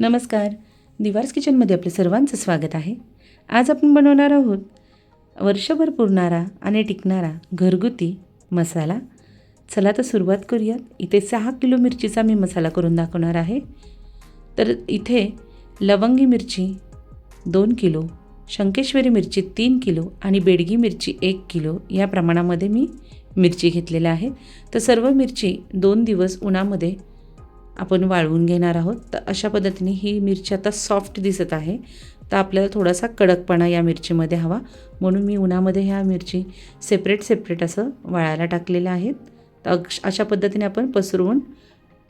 नमस्कार. दिवार्स किचनमध्ये आपले सर्वांचं स्वागत आहे. आज आपण बनवणार आहोत वर्षभर पुरणारा आणि टिकणारा घरगुती मसाला. चला तर सुरुवात करूयात. इथे 6 किलो मिरचीचा मी मसाला करून दाखवणार आहे. तर इथे लवंगी मिरची 2 किलो, शंकेश्वरी मिरची 3 किलो आणि बेडगी मिरची 1 किलो या प्रमाणामध्ये मी मिरची घेतलेल्या आहे. तर सर्व मिरची 2 दिवस उन्हामध्ये आपण वाळवून घेणार आहोत. तर अशा पद्धतीने ही मिरची आता सॉफ्ट दिसत आहे. तर आपल्याला थोडासा कडकपणा या मिरचीमध्ये हवा, म्हणून मी उन्हामध्ये ह्या मिरची सेपरेट असं वाळायला टाकलेल्या आहेत. तर अशा पद्धतीने आपण पसरवून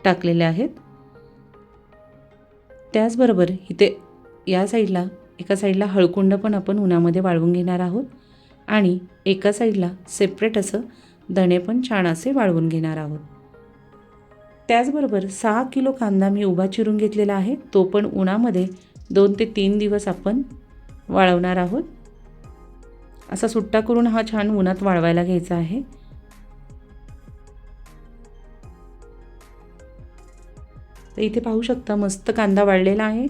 टाकलेल्या आहेत. त्याचबरोबर इथे या साईडला एका साईडला हळकुंड पण आपण उन्हामध्ये वाळवून घेणार आहोत आणि एका साईडला सेपरेट असं धणे पण छान असे वाळवून घेणार आहोत. त्याचबरोबर 6 किलो कांदा मी उभा चिरून घेतलेला आहे. तो पण उन्हामध्ये 2 ते 3 दिवस आपण वाळवणार आहोत. असा सुट्टा करून हा छान उन्हात वाळवायला घ्यायचा आहे. तर इथे पाहू शकता मस्त कांदा वाळलेला आहे.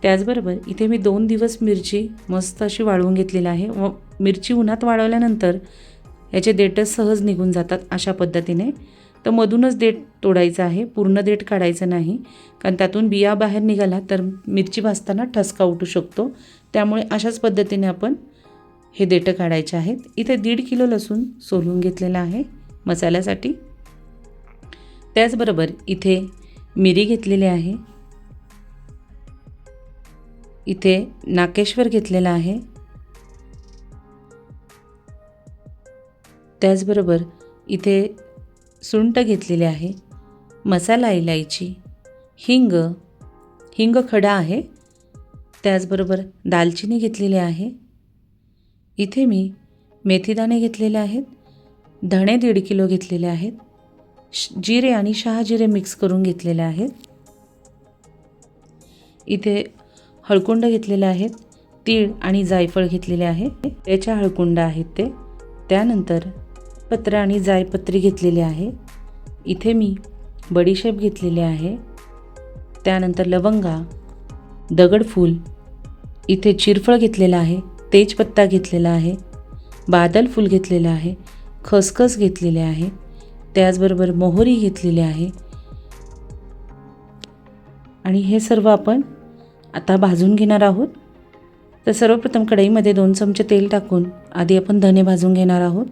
त्याचबरोबर इथे मी 2 दिवस मिरची मस्त अशी वाळवून घेतलेली आहे व मिरची उन्हात वाळवल्यानंतर याचे देठ सहज निघून जातात अशा पद्धतीने. तर मधूनच देठ तोडायचं आहे, पूर्ण देठ काढायचं नाही, कारण त्यातून बिया बाहेर निघाला तर मिरची भाजताना ठसका उठू शकतो. त्यामुळे अशाच पद्धतीने आपण हे देठ काढायचे आहेत. इथे 1.5 किलो लसूण सोलून घेतलेला आहे मसाल्यासाठी. त्याचबरोबर इथे मिरी घेतलेली आहे. इथे नाकेश्वर घेतलेला आहे. त्याचबरोबर इथे सुंठ घेतलेली आहे, मसाला इलायची, हिंग खडा आहे. त्याचबरोबर दालचिनी घेतलेली आहे. इथे मी मेथीदाणे घेतलेले आहेत. धणे 1.5 किलो घेतलेले आहेत. जिरे आणि शहाजिरे मिक्स करून घेतलेले आहेत. इथे हळकुंड घेतलेले आहेत. तीळ आणि जायफळ घेतलेले आहे, त्याच्या हळकुंड आहेत ते. त्यानंतर पत्र आणि जायपत्री घेतलेली आहे. इथे मी बडीशेप घेतलेली आहे. त्यानंतर लवंगा, दगडफूल, इथे चिरफळ घेतलेला आहे, तेजपत्ता घेतलेला आहे, बादल फूल घेतलेलं आहे, खसखस घेतलेले आहे. त्याचबरोबर मोहरी घेतलेली आहे. आणि हे सर्व आपण आता भाजून घेणार आहोत. तर सर्वप्रथम कढईमध्ये 2 चमचे तेल टाकून आधी आपण धणे भाजून घेणार आहोत.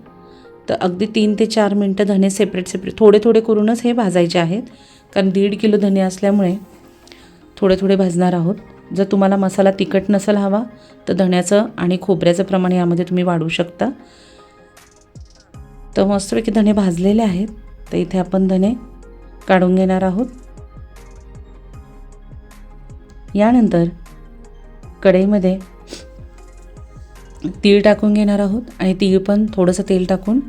तर अगदी 3 ते 4 मिनटं धणे सेपरेट थोडे करूनच हे भाजायचे आहेत, कारण 1.5 किलो धणे असल्यामुळे थोडे भाजणार आहोत. जर तुम्हाला मसाला तिखट नसेल हवा तर धण्याचं आणि खोबऱ्याचं प्रमाण यामध्ये तुम्ही वाढवू शकता. तर मस्तपैकी धणे भाजलेले आहेत. तर इथे आपण धणे काढून घेणार आहोत. यानंतर कढईमध्ये तीळ टाकून घेणार आहोत आणि तीळ पण थोडंसं तेल टाकून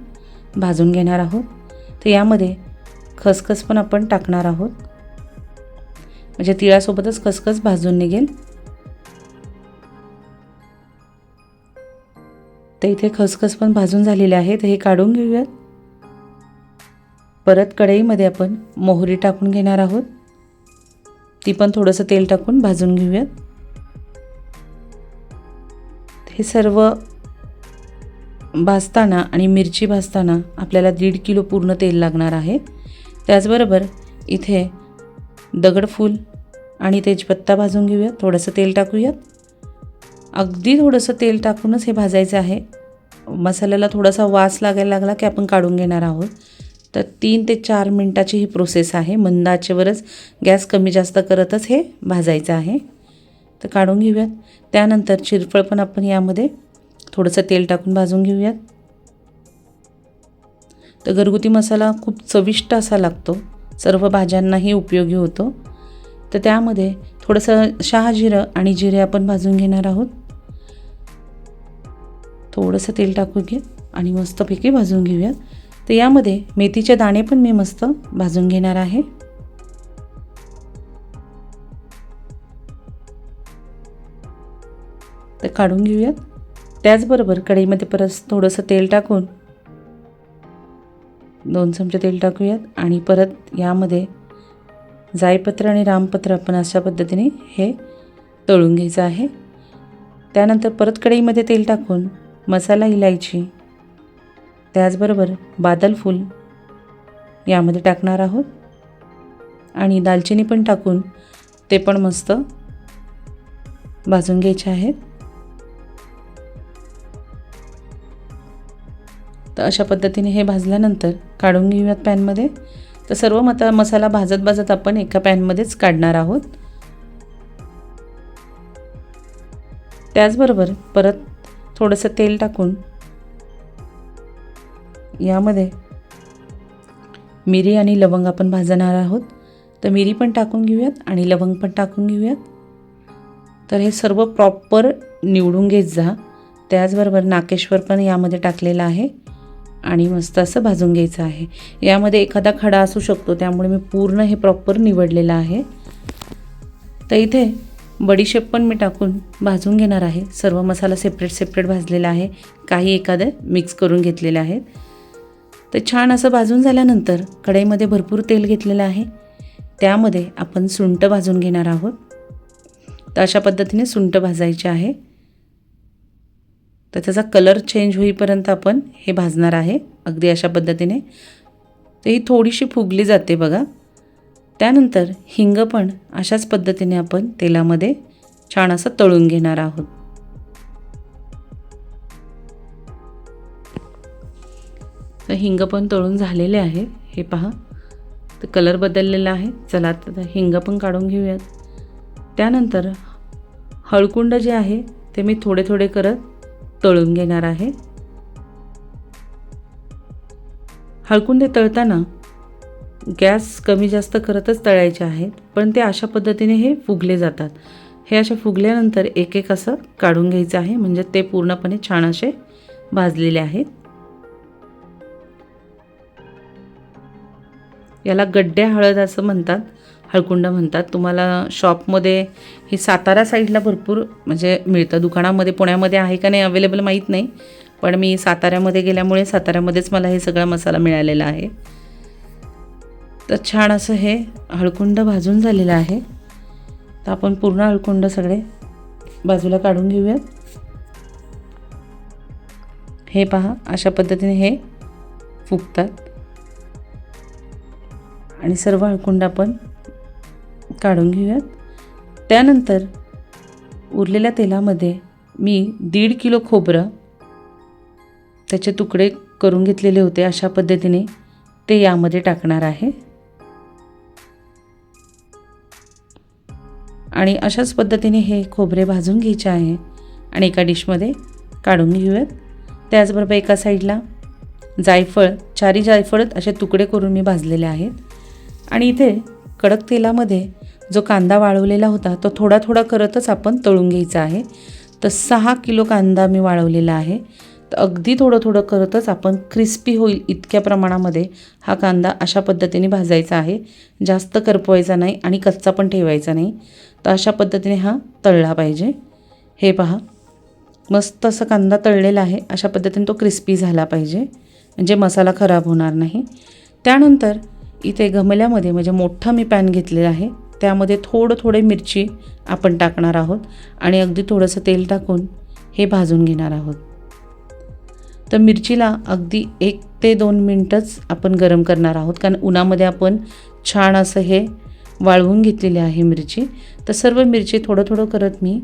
भाजून घेणार आहोत. तर यामध्ये खसखस पण आपण टाकणार आहोत, म्हणजे तिळासोबतच खसखस भाजून निघेल. तर इथे खसखस पण भाजून झालेले आहे, तर हे काढून घेऊयात. परत कढईमध्ये आपण मोहरी टाकून घेणार आहोत. ती पण थोडंसं तेल टाकून भाजून घेऊयात. हे सर्व भाजताना आणि मिरची भाजताना आपल्याला 1.5 किलो पूर्ण तेल लागणार आहे. त्याचबरोबर इथे दगडफूल आणि तेजपत्ता भाजून घेऊयात. थोडंसं तेल टाकूयात. अगदी थोडंसं तेल टाकूनच हे भाजायचं आहे. मसाल्याला थोडासा वास लागायला लागला की आपण काढून घेणार आहोत. तर 3 ते 4 मिनटाची ही प्रोसेस आहे. मंद आचेवरच गॅस कमी जास्त करतच हे भाजायचं आहे. तर काढून घेऊयात. त्यानंतर चिरफळ पण आपण यामध्ये थोडंसं तेल टाकून भाजून घेऊयात. तर घरगुती मसाला खूप चविष्ट असा लागतो, सर्व भाज्यांनाही उपयोगी होतो. तर त्यामध्ये थोडंसं शहाजिरं आणि जिरे आपण भाजून घेणार आहोत. थोडंसं तेल टाकू घे आणि मस्तपैकी भाजून घेऊयात. तर यामध्ये मेथीचे दाणे पण मी मस्त भाजून घेणार आहे. तर काढून घेऊयात. त्याचबरोबर कढईमध्ये परत थोडंसं तेल टाकून 2 चमचे तेल टाकूयात आणि परत यामध्ये जायपत्र आणि रामपत्र आपण अशा पद्धतीने हे तळून घ्यायचं आहे. त्यानंतर परत कढईमध्ये तेल टाकून मसाला इलायची, त्याचबरोबर बादल फूल यामध्ये टाकणार आहोत आणि दालचिनी पण टाकून ते पण मस्त भाजून घ्यायचे आहेत. तर अशा पद्धतीने हे भाजल्यानंतर काढून घेऊयात पॅनमध्ये. तर सर्व मसाला भाजत भाजत आपण एका पॅनमध्येच काढणार आहोत. त्याचबरोबर परत थोडंसं तेल टाकून यामध्ये मिरी आणि लवंग आपण भाजणार आहोत. तर मिरी पण टाकून घेऊयात आणि लवंग पण टाकून घेऊयात. तर हे सर्व प्रॉपर निवडून घेत जा. त्याचबरोबर नाकेश्वर पण यामध्ये टाकलेला आहे आणि मस्त असं भाजून घ्यायचं आहे. यामध्ये एखादा खडा असू शकतो, त्यामुळे मी पूर्ण हे प्रॉपर निवडलेलं आहे. तर इथे बडीशेप पण मी टाकून भाजून घेणार आहे. सर्व मसाला सेपरेट भाजलेला आहे, काही एखादं मिक्स करून घेतलेले आहेत. तर छान असं भाजून झाल्यानंतर कढईमध्ये भरपूर तेल घेतलेलं आहे, त्यामध्ये आपण सुंठ भाजून घेणार आहोत. तर अशा पद्धतीने सुंठ भाजायचे आहे. तर त्याचा कलर चेंज होईपर्यंत आपण हे भाजणार आहे अगदी अशा पद्धतीने. तर ही थोडीशी फुगली जाते बघा. त्यानंतर हिंग पण अशाच पद्धतीने आपण तेलामध्ये छान असं तळून घेणार आहोत. तर हिंग पण तळून झालेले आहे, हे पहा. तर कलर बदललेला आहे. चला आता हिंग पण काढून घेऊयात. त्यानंतर हळकुंड जे आहे ते मी थोडे थोडे करत तळून घेणार आहे. हळकुंडे तळताना गॅस कमी जास्त करतच तळायचे आहेत, पण ते अशा पद्धतीने हे फुगले जातात. हे असे फुगल्यानंतर एक एक असं काढून घ्यायचं आहे, म्हणजे ते पूर्णपणे छान असे भाजलेले आहेत. याला गड्ड्या हळद असं म्हणतात, हळकुंड म्हणतात. तुम्हाला शॉपमध्ये हे सातारा साईडला भरपूर म्हणजे मिळतं. दुकानामध्ये पुण्यामध्ये आहे का नाही अवेलेबल माहीत नाही, पण मी साताऱ्यामध्ये गेल्यामुळे साताऱ्यामध्येच मला हे सगळा मसाला मिळालेला आहे. तर छान असं हे हळकुंड भाजून झालेलं आहे. तर आपण पूर्ण हळकुंड सगळे बाजूला काढून घेऊयात. हे पहा अशा पद्धतीने हे फुगतात आणि सर्व हळकुंड आपण काढून घेऊयात. त्यानंतर उरलेल्या तेलामध्ये मी 1.5 किलो खोबरं त्याचे तुकडे करून घेतलेले होते, अशा पद्धतीने ते यामध्ये टाकणार आहे आणि अशाच पद्धतीने हे खोबरे भाजून घ्यायचे आहे आणि एका डिशमध्ये काढून घेऊयात. त्याचबरोबर एका साईडला जायफळ, 4 जायफळ असे तुकडे करून मी भाजलेले आहेत आणि इथे कडक तेलामध्ये जो कांदा वाळवलेला होता तो थोडा थोडा करतच आपण तळून घ्यायचा आहे. तर 6 किलो कांदा मी वाळवलेला आहे. तर अगदी थोडं थोडं करतच आपण क्रिस्पी होईल इतक्या प्रमाणामध्ये हा कांदा अशा पद्धतीने भाजायचा आहे. जास्त करपवायचा नाही आणि कच्चा पण ठेवायचा नाही. तर अशा पद्धतीने हा तळला पाहिजे. हे पहा मस्त असं कांदा तळलेला आहे, अशा पद्धतीने तो क्रिस्पी झाला पाहिजे, म्हणजे मसाला खराब होणार नाही. त्यानंतर इथे गमल्यामध्ये म्हणजे मोठा मी पॅन घेतलेला आहे, त्यामध्ये थोडे मिरची आपण टाकणार आहोत आणि अगदी थोडंसं तेल टाकून हे भाजून घेणार आहोत. तर मिरचीला अगदी 1 ते 2 मिनटंच आपण गरम करणार आहोत, कारण उन्हामध्ये आपण छान असं हे वाळवून घेतलेली आहे मिरची. तर सर्व मिरची थोडं करत मी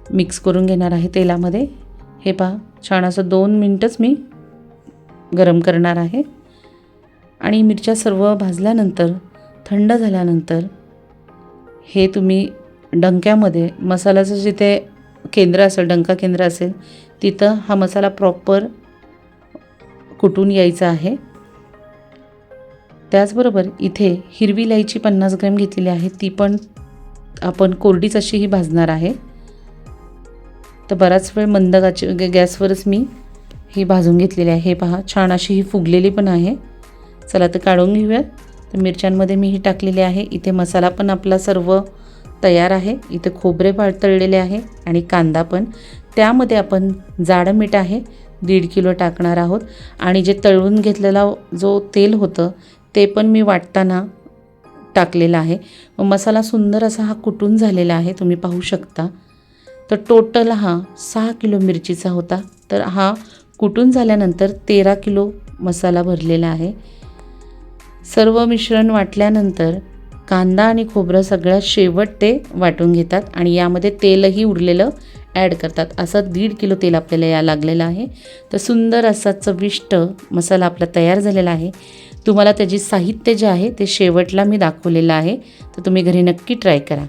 मिक्स करून घेणार आहे तेलामध्ये. हे पहा छान असं 2 मिनटंच मी गरम करणार आहे आणि मिरच्या सर्व भाजल्यानंतर थंड झाल्यानंतर हे तुम्ही डंक्यामध्ये मसाल्याचं जिथे केंद्र असेल, डंका केंद्र असेल, तिथं हा मसाला प्रॉपर कुटून यायचा आहे. त्याचबरोबर इथे हिरवी इलायची 50 ग्रॅम घेतलेली आहे, ती पण आपण कोरडीच अशी ही भाजणार आहे. तर बराच वेळ मंद गॅसवरच मी ही भाजून घेतलेली आहे. हे पहा छान अशी ही फुगलेली पण आहे. चला तर काढून घेऊयात. तर मिरच्यांमध्ये मी ही टाकलेली आहे. इथे मसाला पण आपला सर्व तयार आहे. इथे खोबरे तळलेले आहे आणि कांदा पण. त्यामध्ये आपण जाडं मीठ आहे 1.5 किलो टाकणार आहोत आणि जे तळून घेतलेला जो तेल होतं ते पण मी वाटताना टाकलेला आहे व मसाला सुंदर असा हा कुटून झालेला आहे, तुम्ही पाहू शकता. तर टोटल हा 6 किलो मिरचीचा होता. तर हा कुटून झाल्यानंतर 13 किलो मसाला भरलेला आहे. सर्व मिश्रण वाटल्यानंतर कांदा आणि खोबरं सगळ्यात शेवट ते वाटून घेतात आणि यामध्ये तेलही उरलेलं ॲड करतात. असं 1.5 किलो तेल आपल्याला या लागलेलं आहे. तर सुंदर असा चविष्ट मसाला आपला तयार झालेला आहे. तुम्हाला त्याची साहित्य जे आहे ते शेवटला मी दाखवलेलं आहे, तर तुम्ही घरी नक्की ट्राय करा.